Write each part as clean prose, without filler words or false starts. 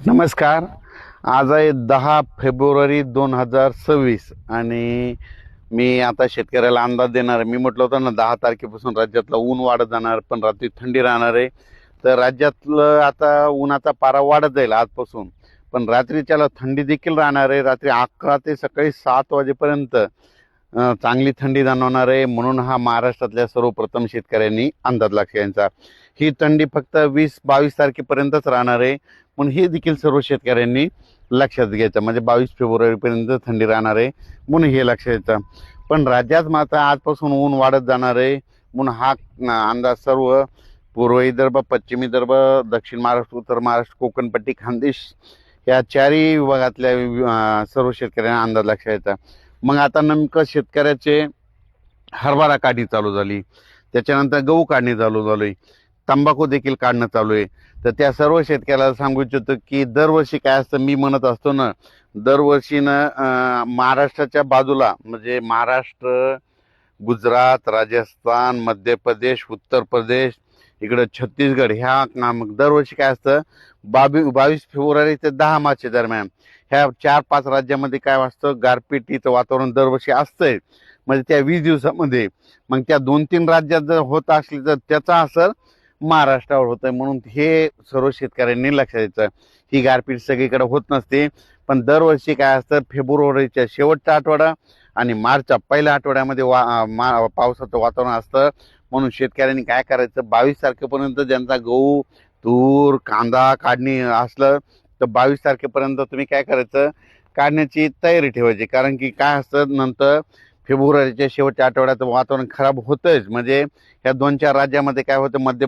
नमस्कार. आज आहे 10 फेब्रुवारी 2026 आणि मी आता शेतकऱ्याला अंदाज देणार आहे. मी म्हटलं होतं ना 10 तारखेपासून राज्यातलं ऊन वाढत जाणार, पण रात्री थंडी राहणार आहे. तर राज्यातलं आता उन्हाचा पारा वाढत जाईल आजपासून, पण रात्रीच्याला थंडी देखील राहणार आहे. रात्री 11 ते सकाळी 7 वाजेपर्यंत चांगली थंडी जाणवणार आहे. म्हणून हा महाराष्ट्रातल्या सर्वप्रथम शेतकऱ्यांनी अंदाज लक्षात. ही थंडी फक्त 20-22 तारखेपर्यंतच राहणार आहे, म्हणून हे देखील सर्व शेतकऱ्यांनी लक्षात घ्यायचं. म्हणजे 22 फेब्रुवारीपर्यंत थंडी राहणार आहे, म्हणून हे लक्षात घ्यायचं. पण राज्यात मात्र आजपासून ऊन वाढत जाणार आहे, म्हणून हा अंदाज सर्व पूर्व विदर्भ, पश्चिम विदर्भ, दक्षिण महाराष्ट्र, उत्तर महाराष्ट्र, कोकणपट्टी, खानदेश या चारही विभागातल्या सर्व शेतकऱ्यांना अंदाज लक्षात घ्यायचा. मग आता नेमकं शेतकऱ्याचे हरभरा काढणी चालू झाली, त्याच्यानंतर गहू काढणी चालू झाली, तंबाखू देखील काढणं चालू आहे. तर त्या सर्व शेतकऱ्याला सांगू इच्छितो की दरवर्षी काय असतं, मी म्हणत असतो ना, दरवर्षी ना महाराष्ट्राच्या बाजूला म्हणजे महाराष्ट्र, गुजरात, राजस्थान, मध्य प्रदेश, उत्तर प्रदेश, इकडं छत्तीसगड ह्या दरवर्षी काय असतं 22 फेब्रुवारी ते 10 मार्च दरम्यान ह्या 4-5 राज्यामध्ये काय असतं, गारपिटीचं वातावरण दरवर्षी असतंय. म्हणजे त्या 20 दिवसामध्ये मग त्या 2-3 राज्यात जर होत असली तर त्याचा असर महाराष्ट्रावर होत आहे. म्हणून हे सर्व शेतकऱ्यांनी लक्षात द्यायचं. ही गारपीट सगळीकडे होत नसते, पण दरवर्षी काय असतं फेब्रुवारीच्या शेवटचा आठवडा आणि मार्चच्या पहिल्या आठवड्यामध्ये पावसाचं वातावरण असतं. म्हणून शेतकऱ्यांनी काय करायचं, 22 तारखेपर्यंत ज्यांचा गहू, तूर, कांदा काढणी असलं तर 22 तारखेपर्यंत तुम्ही काय करायचं, काढण्याची तयारी ठेवायची. कारण की काय असतं, नंतर फेब्रुवारीच्या शेवटच्या आठवड्यात वातावरण खराब होतंच. म्हणजे ह्या 2-4 राज्यामध्ये काय होतं, मध्य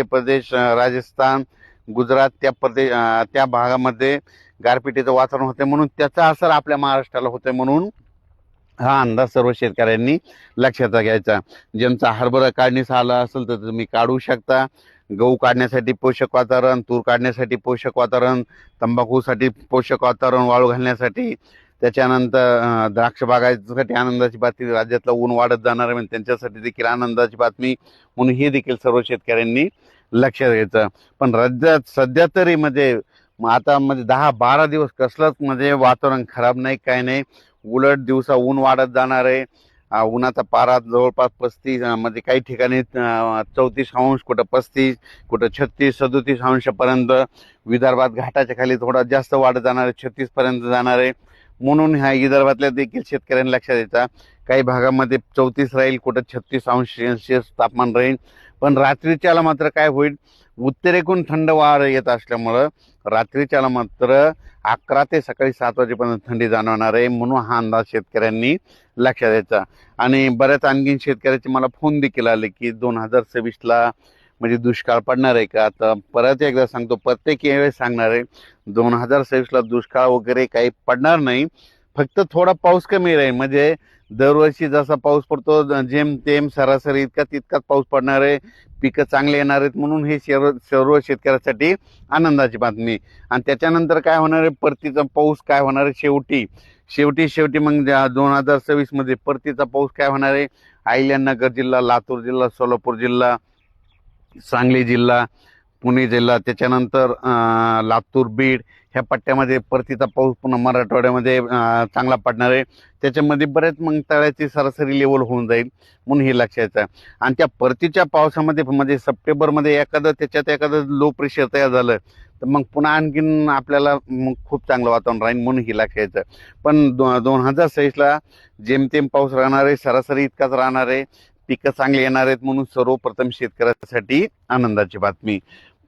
प्रदेश, राजस्थान, गुजरात त्या भागामध्ये गारपिटीचं वातावरण होतं, म्हणून त्याचा असर आपल्या महाराष्ट्राला होतोय. म्हणून हा अंदाज सर्व शेतकऱ्यांनी लक्षात घ्यायचा. ज्यांचा हरभरा काढणीस आला असेल तर तुम्ही काढू शकता. गहू काढण्यासाठी पोषक वातावरण, तूर काढण्यासाठी पोषक वातावरण, तंबाखूसाठी पोषक वातावरण, वाळू घालण्यासाठी, त्याच्यानंतर द्राक्ष बागायतीसाठी आनंदाची बातमी. राज्यातलं ऊन वाढत जाणार आहे, त्यांच्यासाठी देखील आनंदाची बातमी. म्हणून हे देखील सर्व शेतकऱ्यांनी लक्षात घ्यायचं. पण राज्यात सध्या तरी म्हणजे आता म्हणजे 10-12 दिवस कसलंच म्हणजे वातावरण खराब नाही, काय नाही. उलट दिवसा ऊन वाढत जाणार आहे. उन्हाचा पारा जवळपास 35 म्हणजे काही ठिकाणी 34 अंश, कुठं 35, कुठं 36-37 अंशापर्यंत. विदर्भात घाटाच्या खाली थोडा जास्त वाढत जाणार आहे, 36 पर्यंत जाणार आहे. म्हणून ह्या विदर्भातल्या देखील शेतकऱ्यांनी लक्षात द्यायचा. काही भागामध्ये 34 राहील, कुठं 36 अंश सेल्सिअस तापमान राहील. पण रात्रीच्याला मात्र काय होईल, उत्तरेकडून थंड वारा येत असल्यामुळं रात्रीच्याला मात्र 11 ते सकाळी 7 वाजेपर्यंत थंडी जाणवणार आहे. म्हणून हा अंदाज शेतकऱ्यांनी लक्षात द्यायचा. आणि बऱ्याच आणखीन शेतकऱ्याचे मला फोन देखील आले की 2026ला म्हणजे दुष्काळ पडणार आहे का. तर परत एकदा सांगतो, प्रत्येक वेळेस सांगणार आहे, 2026ला दुष्काळ वगैरे काही पडणार नाही. फक्त थोडा पाऊस कमी राहील. म्हणजे दरवर्षी जसा पाऊस पडतो जेमतेम सरासरी तितकाच पाऊस पडणार आहे. पिकं चांगले येणार आहेत. म्हणून हे सर्व शेतकऱ्यासाठी आनंदाची बातमी. आणि त्याच्यानंतर काय होणार आहे, परतीचा पाऊस काय होणार आहे, शेवटी मग 2026 मध्ये परतीचा पाऊस काय होणार आहे, अहिल्यानगर जिल्हा, लातूर जिल्हा, सोलापूर जिल्हा, सांगली जिल्हा, पुणे जिल्हा, त्याच्यानंतर लातूर, बीड ह्या पट्ट्यामध्ये परतीचा पाऊस पुन्हा मराठवाड्यामध्ये चांगला पडणार आहे. त्याच्यामध्ये बरेच मग तळ्याची सरासरी लेवल होऊन जाईल. म्हणून हे लक्षात आहे. आणि त्या परतीच्या पावसामध्ये म्हणजे सप्टेंबरमध्ये एखादं लो प्रेशर तयार झालं तर मग पुन्हा आणखीन आपल्याला मग खूप चांगलं वातावरण राहील. म्हणून हे लक्षात आहे. पण 2026ला जेमतेम पाऊस राहणार आहे, सरासरी इतकाच राहणार आहे. पिकं चांगली येणार आहेत. म्हणून सर्वप्रथम शेतकऱ्यासाठी आनंदाची बातमी.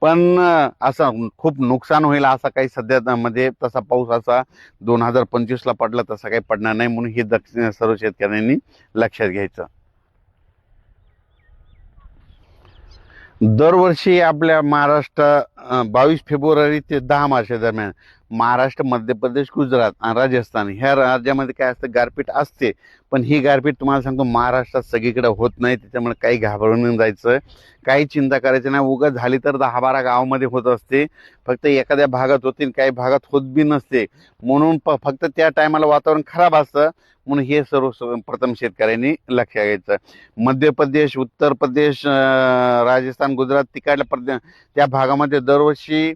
पण असं खूप नुकसान होईल असा काही सध्या म्हणजे तसा पाऊस असा 2025ला पडला तसा काही पडणार नाही. म्हणून हे सर्व शेतकऱ्यांनी लक्षात घ्यायचं. दरवर्षी आपल्या महाराष्ट्र 22 फेब्रुवारी ते 10 मार्च दरम्यान महाराष्ट्र, मध्य प्रदेश, गुजरात आणि राजस्थान ह्या राज्यामध्ये काय असतं, गारपीट असते. पण ही गारपीट तुम्हाला सांगतो महाराष्ट्रात सगळीकडे होत नाही. त्याच्यामुळे काही घाबरून जायचं, काही चिंता करायची नाही. उगाच झाली तर 10-12 गावामध्ये होत असते. फक्त एखाद्या भागात होते, काही भागात होत बी नसते. म्हणून फक्त त्या टायमाला वातावरण खराब असतं. म्हणून हे प्रथम शेतकऱ्यांनी लक्षात घ्यायचं. मध्य प्रदेश, उत्तर प्रदेश, राजस्थान, गुजरात तिकडल्या त्या भागामध्ये दरवर्षी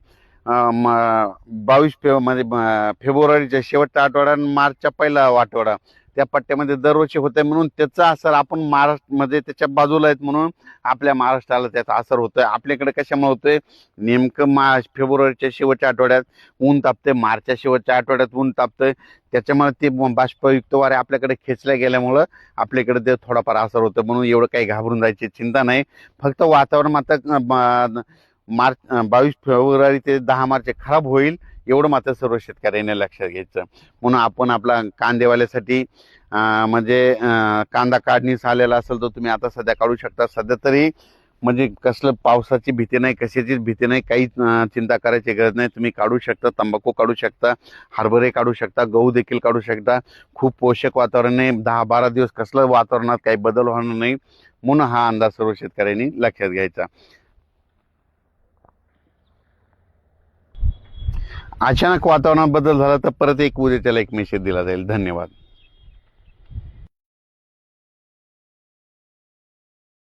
फेब्रुवारीच्या शेवटचा आठवडा आणि मार्चच्या पहिला आठवडा त्या पट्ट्यामध्ये दरवर्षी होतंय, म्हणून त्याचा असर आपण महाराष्ट्रामध्ये त्याच्या बाजूला आहेत म्हणून आपल्या महाराष्ट्राला त्याचा असर होतोय. आपल्याकडे कशामुळे होतोय, नेमकं फेब्रुवारीच्या शेवटच्या आठवड्यात ऊन तापतंय, मार्चच्या शेवटच्या आठवड्यात ऊन तापतंय, त्याच्यामुळे ते बाष्पयुक्त वारे आपल्याकडे खेचल्या गेल्यामुळं आपल्याकडे ते थोडाफार असर होतं. म्हणून एवढं काही घाबरून जायची चिंता नाही. फक्त वातावरण मात्र 22 फेब्रुवारी ते 10 मार्च खराब होईल एवढं मात्र सर्व शेतकऱ्यांनी लक्षात घ्यायचं. म्हणून आपण आपला कांदेवाल्यासाठी कांदा काढणीस आलेला असेल तर तुम्ही आता सध्या काढू शकता. सध्या तरी म्हणजे कसलं पावसाची भीती नाही, कशाचीच भीती नाही, काही चिंता करायची गरज नाही. तुम्ही काढू शकता, तंबाखू काढू शकता, हरभरे काढू शकता, गहू देखील काढू शकता. खूप पोषक वातावरण आहे. 10-12 दिवस कसलं वातावरणात काही बदल होणार नाही, म्हणून हा अंदाज सर्व शेतकऱ्यांनी लक्षात घ्यायचा. अचानक वातावरणात बदल झाला तर परत उद्या त्याला एक मेसेज दिला जाईल. धन्यवाद.